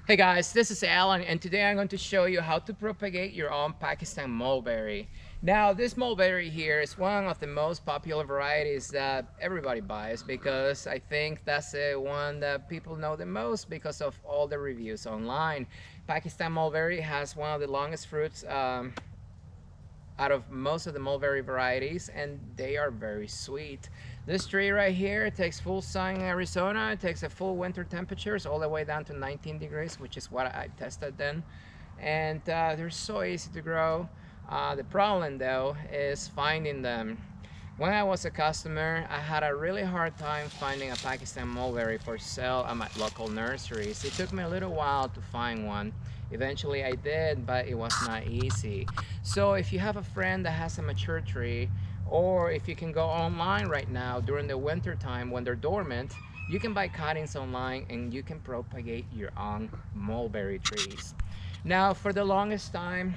Hey guys, this is Alan and today I'm going to show you how to propagate your own Pakistan mulberry. Now this mulberry here is one of the most popular varieties that everybody buys because I think that's the one that people know the most because of all the reviews online. Pakistan mulberry has one of the longest fruits out of most of the mulberry varieties, and they are very sweet. This tree right here takes full sun in Arizona. It takes a full winter temperatures all the way down to 19 degrees, which is what I tested then. And they're so easy to grow. The problem though is finding them. When I was a customer, I had a really hard time finding a Pakistan mulberry for sale at my local nurseries. It took me a little while to find one. Eventually I did, but it was not easy. So if you have a friend that has a mature tree, or if you can go online right now during the winter time when they're dormant, you can buy cuttings online and you can propagate your own mulberry trees. Now for the longest time,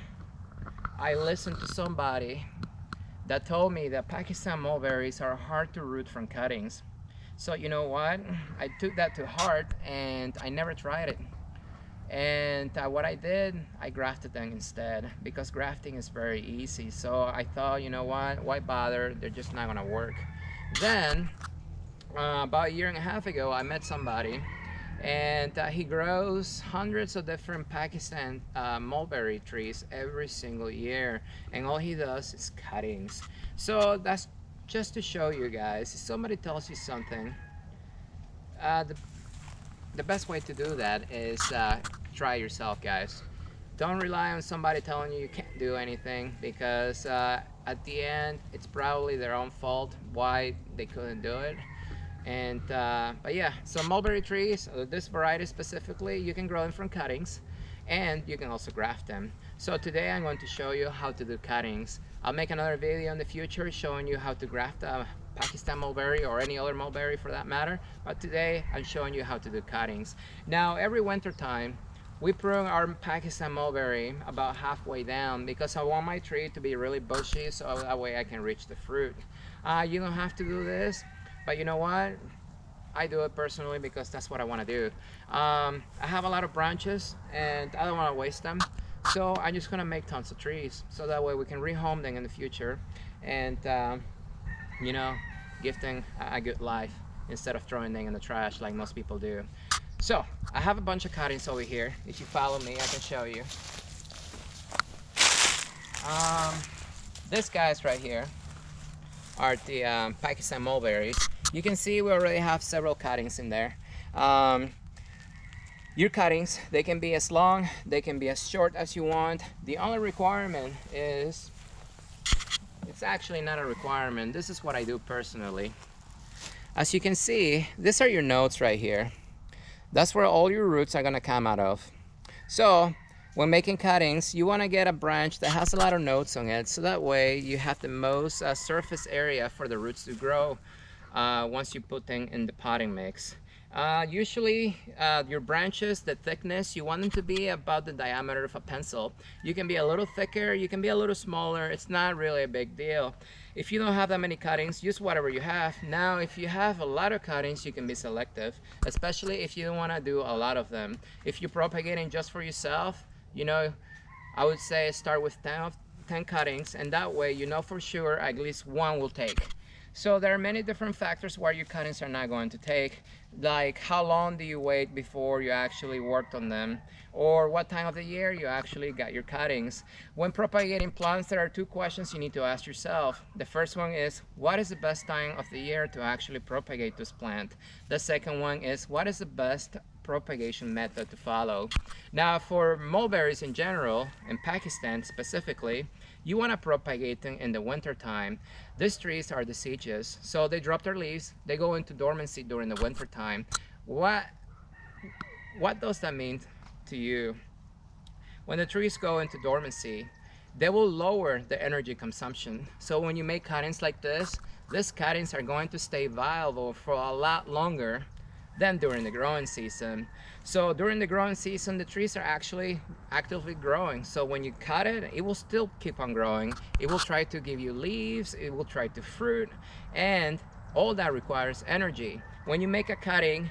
I listened to somebody that told me that Pakistan mulberries are hard to root from cuttings. So you know what? I took that to heart and I never tried it. And what I did, I grafted them instead because grafting is very easy. So I thought, you know what? Why bother? They're just not gonna work. Then, about a year and a half ago, I met somebody and he grows hundreds of different Pakistan mulberry trees every single year, and all he does is cuttings. So that's just to show you guys, if somebody tells you something, uh, the, the best way to do that is try yourself, guys. Don't rely on somebody telling you can't do anything, because at the end it's probably their own fault why they couldn't do it. And but yeah, so mulberry trees, this variety specifically, you can grow them from cuttings and you can also graft them. So today I'm going to show you how to do cuttings. I'll make another video in the future showing you how to graft a Pakistan mulberry or any other mulberry for that matter, but today I'm showing you how to do cuttings. Now every winter time we prune our Pakistan mulberry about halfway down because I want my tree to be really bushy so that way I can reach the fruit. You don't have to do this, but you know what? I do it personally because that's what I want to do. I have a lot of branches and I don't want to waste them. So I'm just going to make tons of trees so that way we can rehome them in the future and, you know, give them a good life instead of throwing them in the trash like most people do. So I have a bunch of cuttings over here. If you follow me, I can show you. This guys right here are the Pakistan mulberries. You can see we already have several cuttings in there. Your cuttings, they can be as long, they can be as short as you want. The only requirement is, it's actually not a requirement. This is what I do personally. As you can see, these are your nodes right here. That's where all your roots are gonna come out of. So when making cuttings, you want to get a branch that has a lot of nodes on it, so that way you have the most surface area for the roots to grow once you put them in the potting mix. Usually your branches, the thickness, you want them to be about the diameter of a pencil. You can be a little thicker, you can be a little smaller, it's not really a big deal. If you don't have that many cuttings, use whatever you have. Now if you have a lot of cuttings, you can be selective, especially if you don't want to do a lot of them. If you're propagating just for yourself, you know, I would say start with 10 cuttings, and that way you know for sure at least one will take. So there are many different factors why your cuttings are not going to take, like how long do you wait before you actually worked on them, or what time of the year you actually got your cuttings. When propagating plants, there are two questions you need to ask yourself. The first one is, what is the best time of the year to actually propagate this plant? The second one is, what is the best propagation method to follow? Now for mulberries in general, in Pakistan specifically, you want to propagate them in the winter time. These trees are deciduous, so they drop their leaves, they go into dormancy during the winter time. What does that mean to you? When the trees go into dormancy, they will lower the energy consumption. So when you make cuttings like this, these cuttings are going to stay viable for a lot longer than during the growing season. So during the growing season, the trees are actually actively growing. So when you cut it, it will still keep on growing. It will try to give you leaves, it will try to fruit, and all that requires energy. When you make a cutting,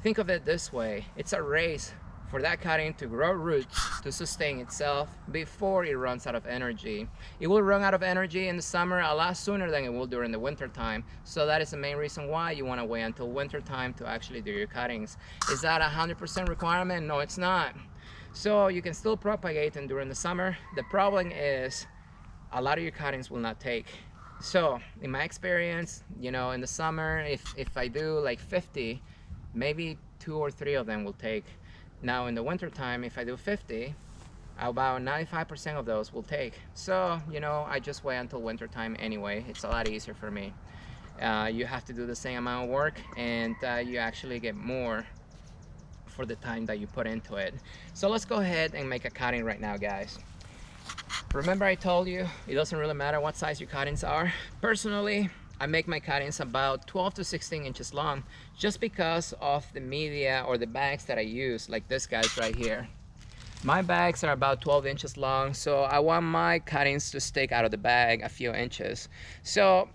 think of it this way, it's a race for that cutting to grow roots to sustain itself before it runs out of energy. It will run out of energy in the summer a lot sooner than it will during the winter time. So that is the main reason why you want to wait until winter time to actually do your cuttings. Is that a 100% requirement? No, it's not. So you can still propagate them during the summer. The problem is a lot of your cuttings will not take. So in my experience, you know, in the summer, if I do like 50, maybe 2 or 3 of them will take. Now in the winter time, if I do 50, about 95% of those will take. So, you know, I just wait until winter time anyway. It's a lot easier for me. You have to do the same amount of work, and you actually get more for the time that you put into it. So let's go ahead and make a cutting right now, guys. Remember I told you it doesn't really matter what size your cuttings are. Personally, I make my cuttings about 12 to 16 inches long, just because of the media or the bags that I use, like this guys right here. My bags are about 12 inches long, so I want my cuttings to stick out of the bag a few inches. So,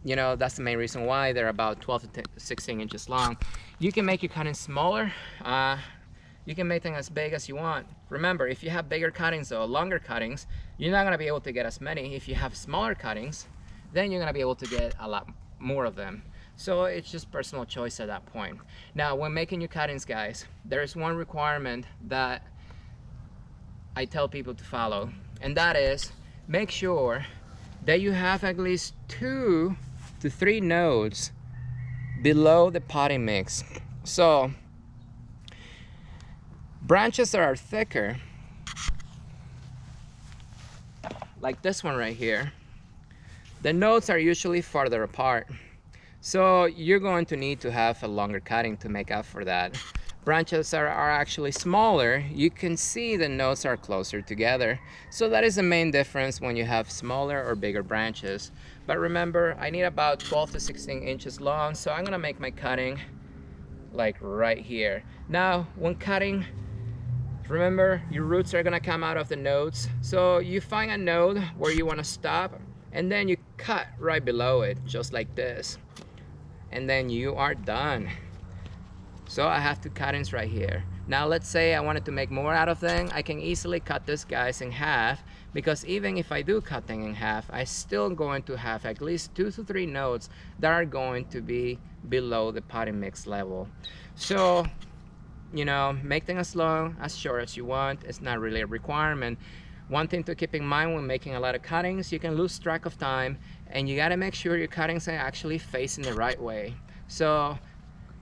you know, that's the main reason why they're about 12 to 16 inches long. You can make your cuttings smaller. You can make them as big as you want. Remember, if you have bigger cuttings though, longer cuttings, you're not gonna be able to get as many. If you have smaller cuttings, then you're gonna be able to get a lot more of them. So it's just personal choice at that point. Now, when making your cuttings, guys, there is one requirement that I tell people to follow, and that is make sure that you have at least 2 to 3 nodes below the potting mix. So branches that are thicker, like this one right here, the nodes are usually farther apart. So you're going to need to have a longer cutting to make up for that. Branches are actually smaller. You can see the nodes are closer together. So that is the main difference when you have smaller or bigger branches. But remember, I need about 12 to 16 inches long, so I'm gonna make my cutting like right here. Now, when cutting, remember your roots are gonna come out of the nodes. So you find a node where you wanna stop, and then you cut right below it, just like this. And then you are done. So I have 2 cuttings right here. Now let's say I wanted to make more out of them. I can easily cut this guys in half, because even if I do cut them in half, I still going to have at least 2 to 3 nodes that are going to be below the potting mix level. So, you know, make them as long, as short as you want. It's not really a requirement. One thing to keep in mind when making a lot of cuttings, you can lose track of time, and you gotta make sure your cuttings are actually facing the right way. So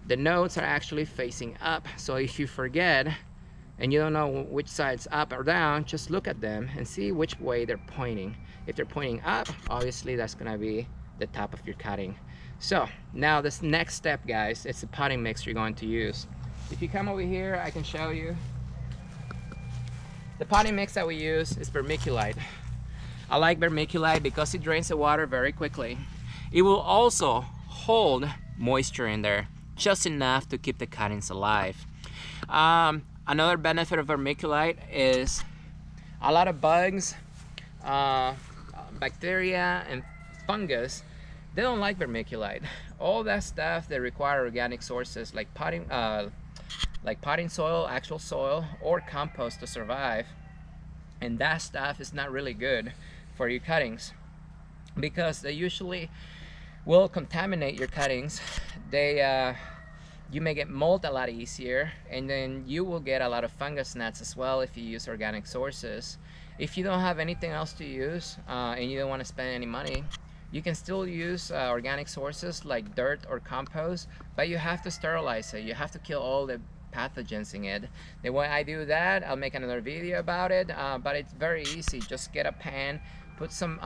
the nodes are actually facing up. So if you forget and you don't know which side's up or down, just look at them and see which way they're pointing. If they're pointing up, obviously that's gonna be the top of your cutting. So now this next step, guys, it's the potting mix you're going to use. If you come over here, I can show you. The potting mix that we use is Vermiculite. I like Vermiculite because it drains the water very quickly. It will also hold moisture in there, just enough to keep the cuttings alive. Another benefit of Vermiculite is a lot of bugs, bacteria, and fungus. They don't like Vermiculite. All that stuff, they require organic sources like potting soil, actual soil, or compost to survive. And that stuff is not really good for your cuttings, because they usually will contaminate your cuttings. You may get mold a lot easier, and then you will get a lot of fungus gnats as well if you use organic sources. If you don't have anything else to use and you don't want to spend any money, you can still use organic sources like dirt or compost, but you have to sterilize it. You have to kill all the pathogens in it. The way I do that, I'll make another video about it, but it's very easy. Just get a pan, put some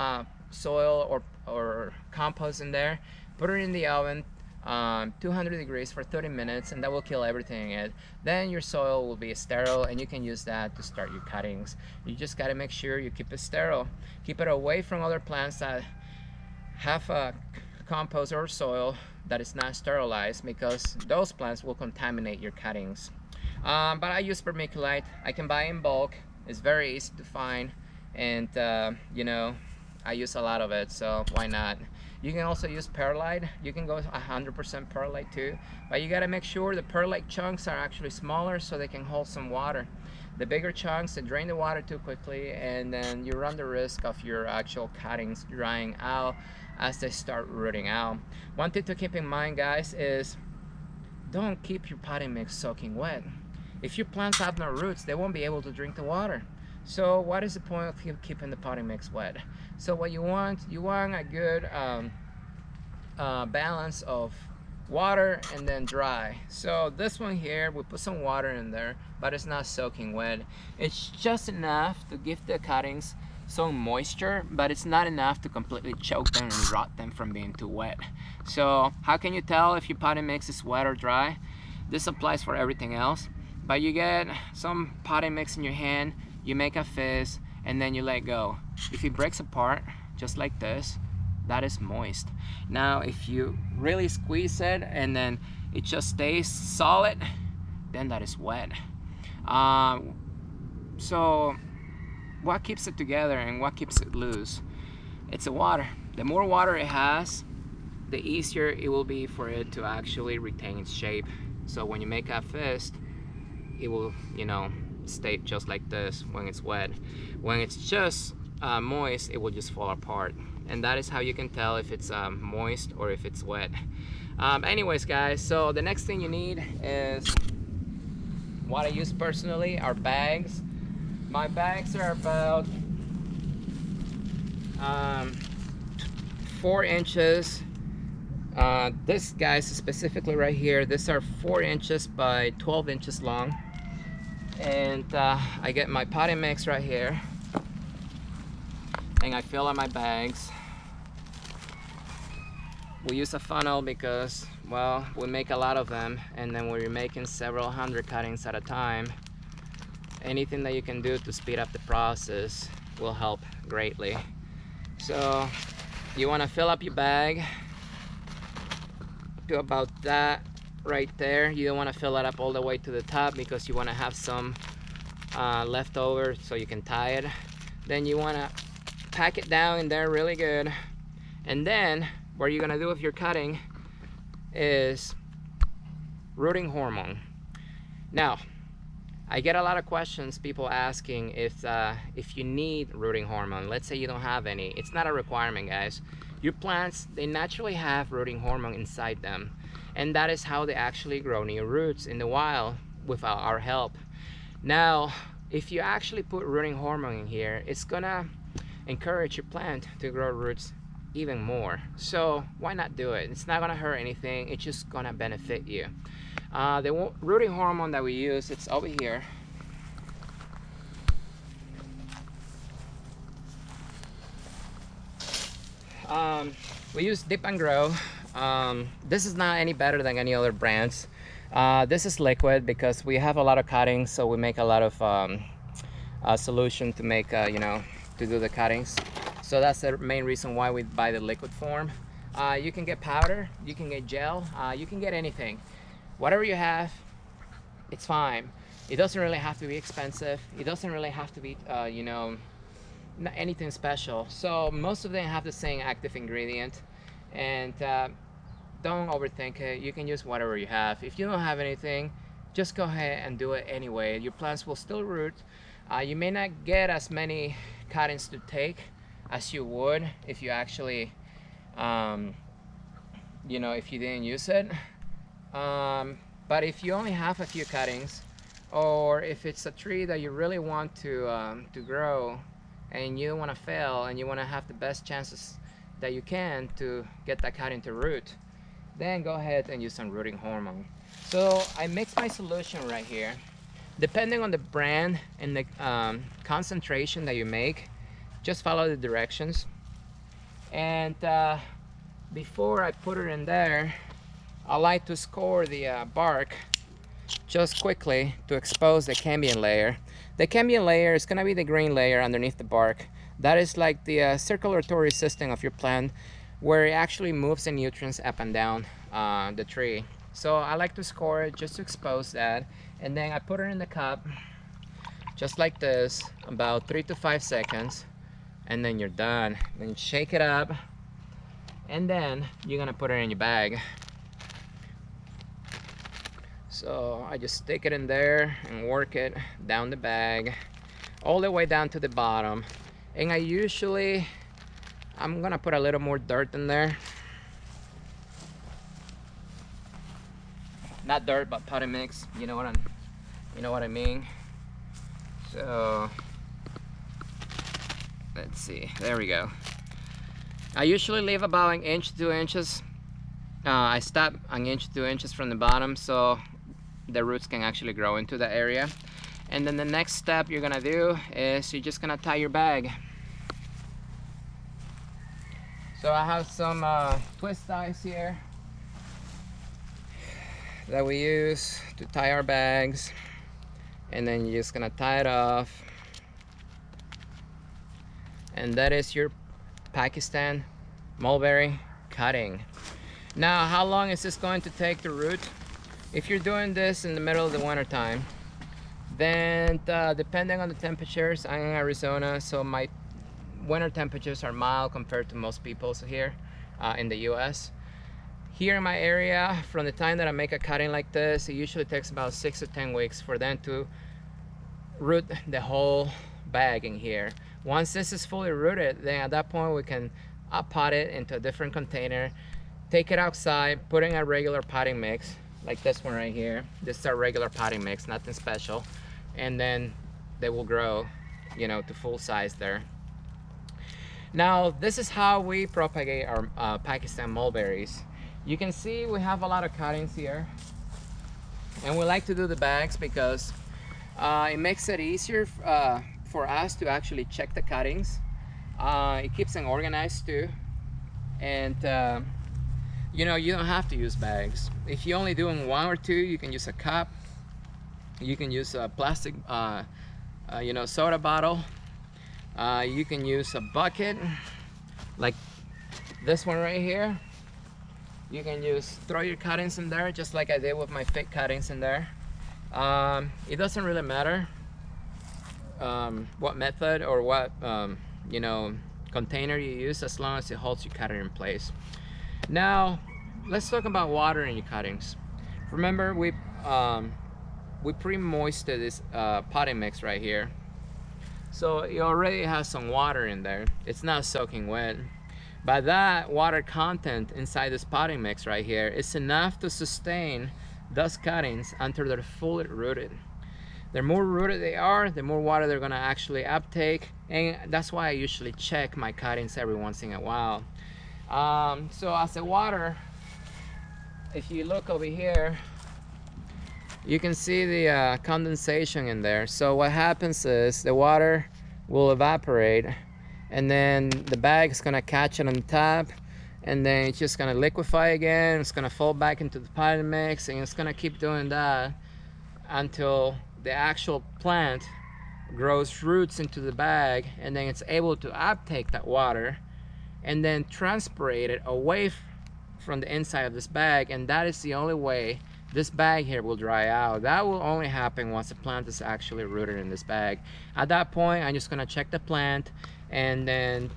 soil or compost in there, put it in the oven, 200 degrees for 30 minutes, and that will kill everything in it. Then your soil will be sterile, and you can use that to start your cuttings. You just got to make sure you keep it sterile. Keep it away from other plants that have a compost or soil that is not sterilized, because those plants will contaminate your cuttings. But I use Vermiculite. I can buy in bulk. It's very easy to find, and you know, I use a lot of it, so why not? You can also use perlite. You can go 100% perlite too, but you got to make sure the perlite chunks are actually smaller so they can hold some water. The bigger chunks, they drain the water too quickly, and then you run the risk of your actual cuttings drying out as they start rooting out. One thing to keep in mind, guys, is don't keep your potting mix soaking wet. If your plants have no roots, they won't be able to drink the water. So what is the point of keeping the potting mix wet? So what you want a good balance of water and then dry. So this one here, we put some water in there, but it's not soaking wet. It's just enough to give the cuttings some moisture, but it's not enough to completely choke them and rot them from being too wet. So how can you tell if your potting mix is wet or dry? This applies for everything else, but you get some potting mix in your hand, you make a fist, and then you let go. If it breaks apart, just like this, that is moist. Now if you really squeeze it and then it just stays solid, then that is wet. So what keeps it together and what keeps it loose? It's the water. The more water it has, the easier it will be for it to actually retain its shape. So when you make a fist, it will, you know, stay just like this when it's wet. When it's just moist, it will just fall apart. And that is how you can tell if it's moist or if it's wet. Anyways, guys, so the next thing you need is what I use personally are bags. My bags are about 4 inches. This guys specifically right here, these are 4 inches by 12 inches long. And I get my potting mix right here, and I fill up my bags. We use a funnel because, well, we make a lot of them, and then we're making several hundred cuttings at a time. Anything that you can do to speed up the process will help greatly. So you want to fill up your bag to about that right there. You don't want to fill it up all the way to the top because you want to have some left over so you can tie it. Then you want to pack it down in there really good, and then what you're gonna do with your cutting is rooting hormone. Now I get a lot of questions, people asking if you need rooting hormone. Let's say you don't have any. It's not a requirement, guys. Your plants, they naturally have rooting hormone inside them, and that is how they actually grow new roots in the wild without our help. Now if you actually put rooting hormone in here, it's gonna encourage your plant to grow roots even more. So why not do it? It's not gonna hurt anything, it's just gonna benefit you. The rooting hormone that we use, it's over here. We use Dip and Grow. This is not any better than any other brands. This is liquid because we have a lot of cuttings, so we make a lot of solution to make, you know, to do the cuttings. So that's the main reason why we buy the liquid form. You can get powder, you can get gel, you can get anything. Whatever you have, it's fine. It doesn't really have to be expensive. It doesn't really have to be, you know, not anything special. So most of them have the same active ingredient, and don't overthink it. You can use whatever you have. If you don't have anything, just go ahead and do it anyway. Your plants will still root. You may not get as many cuttings to take as you would if you actually, you know, if you didn't use it. But if you only have a few cuttings, or if it's a tree that you really want to grow, and you don't want to fail, and you want to have the best chances that you can to get that cutting to root, then go ahead and use some rooting hormone. So I mix my solution right here. Depending on the brand and the concentration that you make, just follow the directions. And before I put it in there, I like to score the bark just quickly to expose the cambium layer. The cambium layer is going to be the green layer underneath the bark. That is like the circulatory system of your plant, where it actually moves the nutrients up and down the tree. So I like to score it just to expose that, and then I put it in the cup just like this, about 3 to 5 seconds, and then you're done. Then you shake it up, and then you're gonna put it in your bag. So I just stick it in there and work it down the bag all the way down to the bottom. And I'm gonna put a little more dirt in there. Not dirt, but potting mix. You know what I mean. So let's see. There we go. I usually leave about 1 inch to 2 inches. I stop 1 inch to 2 inches from the bottom so the roots can actually grow into the area. And then the next step you're gonna do is you're just gonna tie your bag. So I have some twist ties here that we use to tie our bags, and then you're just gonna tie it off, and that is your Pakistan mulberry cutting. Now, how long is this going to take to root? If you're doing this in the middle of the winter time, then depending on the temperatures, I'm in Arizona, so my winter temperatures are mild compared to most people's here in the US. Here in my area, from the time that I make a cutting like this, it usually takes about 6 to 10 weeks for them to root the whole bag in here. Once this is fully rooted, then at that point we can pot it into a different container, take it outside, put in a regular potting mix, like this one right here. This is a regular potting mix, nothing special. And then they will grow, you know, to full size there. Now, this is how we propagate our Pakistan mulberries. You can see we have a lot of cuttings here, and we like to do the bags because it makes it easier for us to actually check the cuttings. It keeps them organized too, and you know, you don't have to use bags. If you're only doing 1 or 2, you can use a cup, you can use a plastic you know, soda bottle, you can use a bucket like this one right here. You can just throw your cuttings in there, just like I did with my fake cuttings in there. It doesn't really matter what method or what you know, container you use, as long as it holds your cutter in place. Now let's talk about watering your cuttings. Remember, we pre-moisted this potting mix right here, so it already has some water in there. It's not soaking wet. But that water content inside this potting mix right here is enough to sustain those cuttings until they're fully rooted. The more rooted they are, the more water they're gonna actually uptake, and that's why I usually check my cuttings every once in a while. So as the water, if you look over here, you can see the condensation in there. So what happens is the water will evaporate, and then the bag is gonna catch it on the top, and then it's just gonna liquefy again. It's gonna fall back into the potting mix, and it's gonna keep doing that until the actual plant grows roots into the bag, and then it's able to uptake that water and then transpirate it away from the inside of this bag. And that is the only way this bag here will dry out. That will only happen once the plant is actually rooted in this bag. At that point, I'm just gonna check the plant, and then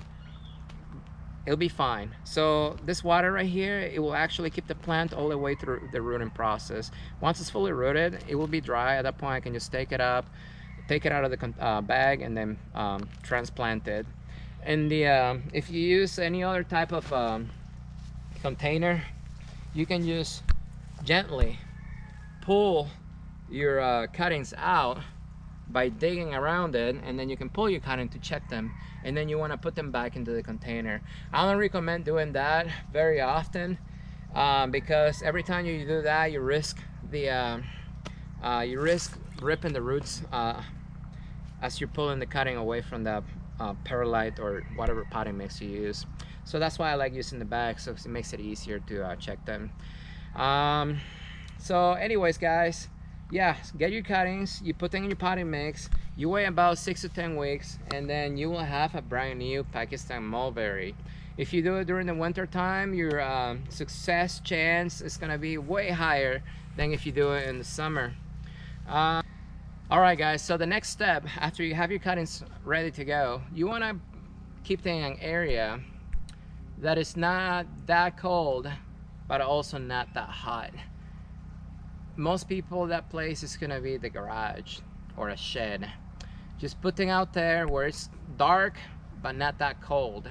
it'll be fine. So this water right here, it will actually keep the plant all the way through the rooting process. Once it's fully rooted, it will be dry. At that point, I can just take it up, take it out of the bag, and then transplant it. And if you use any other type of container, you can just gently pull your cuttings out by digging around it, and then you can pull your cutting to check them, and then you want to put them back into the container. I don't recommend doing that very often because every time you do that, you risk ripping the roots as you're pulling the cutting away from the perlite or whatever potting mix you use. So that's why I like using the bag, so it makes it easier to check them. So anyways, guys, yeah, get your cuttings, you put them in your potting mix, you wait about 6 to 10 weeks, and then you will have a brand new Pakistan mulberry. If you do it during the winter time, your success chance is gonna be way higher than if you do it in the summer. Alright guys, so the next step after you have your cuttings ready to go, you want to keep them in an area that is not that cold, but also not that hot. Most people, that place is gonna be the garage or a shed. Just putting out there where it's dark, but not that cold.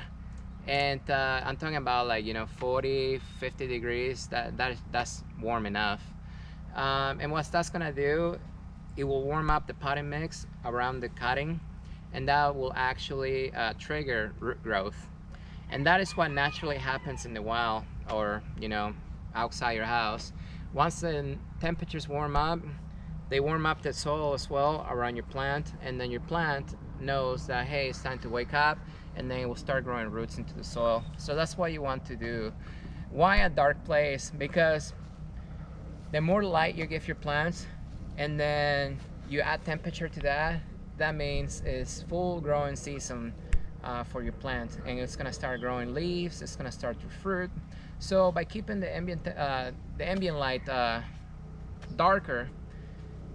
And I'm talking about, like, 40, 50 degrees. That's warm enough. And what that's gonna do, it will warm up the potting mix around the cutting, and that will actually trigger root growth. And that is what naturally happens in the wild, or outside your house. Once the temperatures warm up, they warm up the soil as well around your plant, and then your plant knows that, hey, it's time to wake up, and then it will start growing roots into the soil. So that's what you want to do. Why a dark place? Because the more light you give your plants, and then you add temperature to that, that means it's full growing season for your plant, and it's gonna start growing leaves, it's gonna start to fruit. So by keeping the ambient light darker,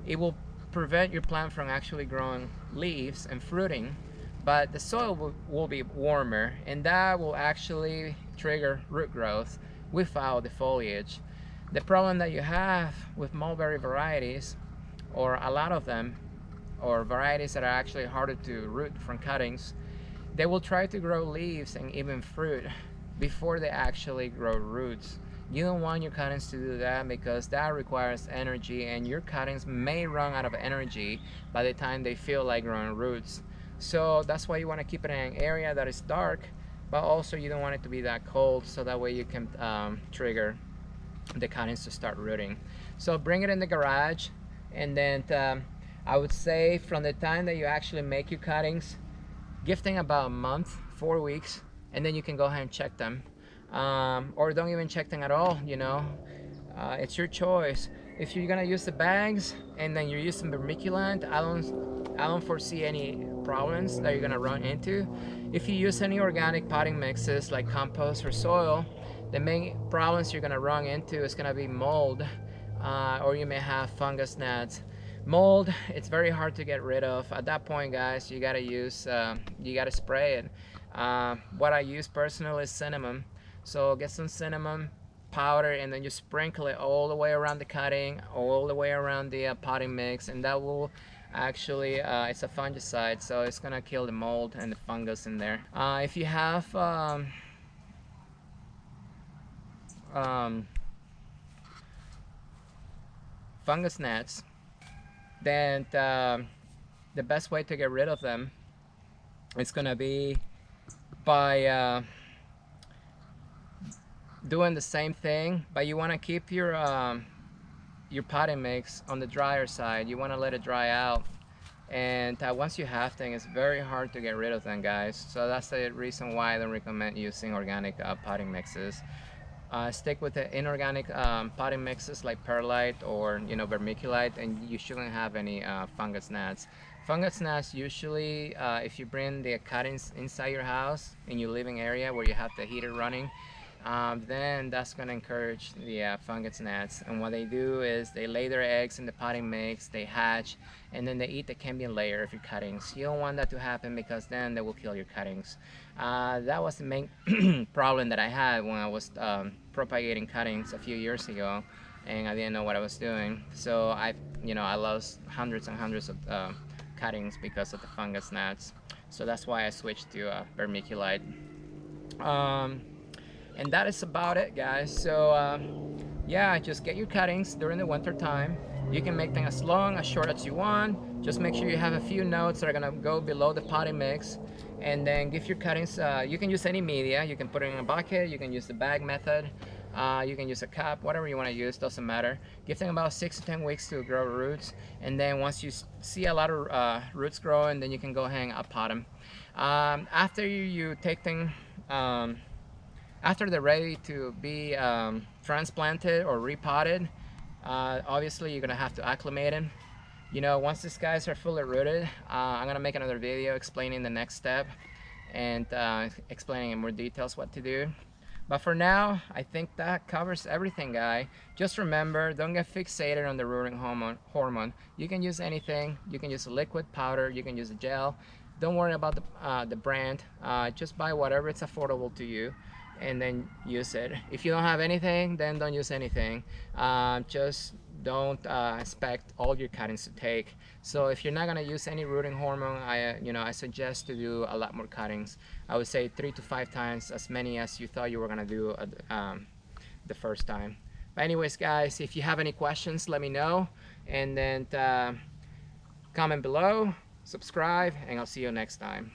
it will prevent your plant from actually growing leaves and fruiting, but the soil will be warmer, and that will actually trigger root growth without the foliage. The problem that you have with mulberry varieties, or a lot of them, or varieties that are actually harder to root from cuttings, they will try to grow leaves and even fruit before they actually grow roots. You don't want your cuttings to do that, because that requires energy, and your cuttings may run out of energy by the time they feel like growing roots. So that's why you want to keep it in an area that is dark, but also you don't want it to be that cold, so that way you can trigger the cuttings to start rooting. So bring it in the garage, and then I would say from the time that you actually make your cuttings, give them about a month, 4 weeks, and then you can go ahead and check them. Or don't even check them at all, it's your choice. If you're gonna use the bags and then you're using vermiculite, I don't foresee any problems that you're gonna run into. If you use any organic potting mixes like compost or soil, the main problems you're gonna run into is gonna be mold, or you may have fungus gnats. Mold, it's very hard to get rid of. At that point, guys, you gotta spray it. What I use personally is cinnamon. So get some cinnamon powder, and then you sprinkle it all the way around the cutting, all the way around the potting mix, and that will actually, it's a fungicide, so it's gonna kill the mold and the fungus in there. If you have fungus gnats, then the best way to get rid of them is gonna be by doing the same thing, but you want to keep your potting mix on the drier side. You want to let it dry out, and once you have them, it's very hard to get rid of them, guys. So that's the reason why I don't recommend using organic potting mixes. Stick with the inorganic potting mixes like perlite or vermiculite, and you shouldn't have any fungus gnats. Fungus gnats usually, if you bring the cuttings inside your house in your living area where you have the heater running, then that's going to encourage the fungus gnats. And what they do is they lay their eggs in the potting mix, they hatch, and then they eat the cambium layer of your cuttings. You don't want that to happen, because then they will kill your cuttings. That was the main problem that I had when I was propagating cuttings a few years ago, and I didn't know what I was doing. So I lost hundreds and hundreds of cuttings because of the fungus gnats. So that's why I switched to vermiculite. And that is about it, guys. So yeah, just get your cuttings during the winter time. You can make them as long, as short as you want. Just make sure you have a few nodes that are gonna go below the potting mix, and then give your cuttings, you can use any media. You can put it in a bucket, you can use the bag method, you can use a cup, whatever you want to use, doesn't matter. Give them about 6 to 10 weeks to grow roots, and then once you see a lot of roots growing, then you can go ahead and pot them. After you take them, after they're ready to be transplanted or repotted, obviously you're gonna have to acclimate them. Once these guys are fully rooted, I'm gonna make another video explaining the next step, and explaining in more details what to do. But for now, I think that covers everything, guys. Just remember, don't get fixated on the rooting hormone. You can use anything. You can use a liquid, powder, you can use a gel. Don't worry about the brand. Just buy whatever it's affordable to you. and then use it. If you don't have anything, then don't use anything. Just don't expect all your cuttings to take. So if you're not gonna use any rooting hormone, I suggest to do a lot more cuttings. I would say 3 to 5 times as many as you thought you were gonna do the first time. But anyways, guys, if you have any questions, let me know, and then comment below, subscribe, and I'll see you next time.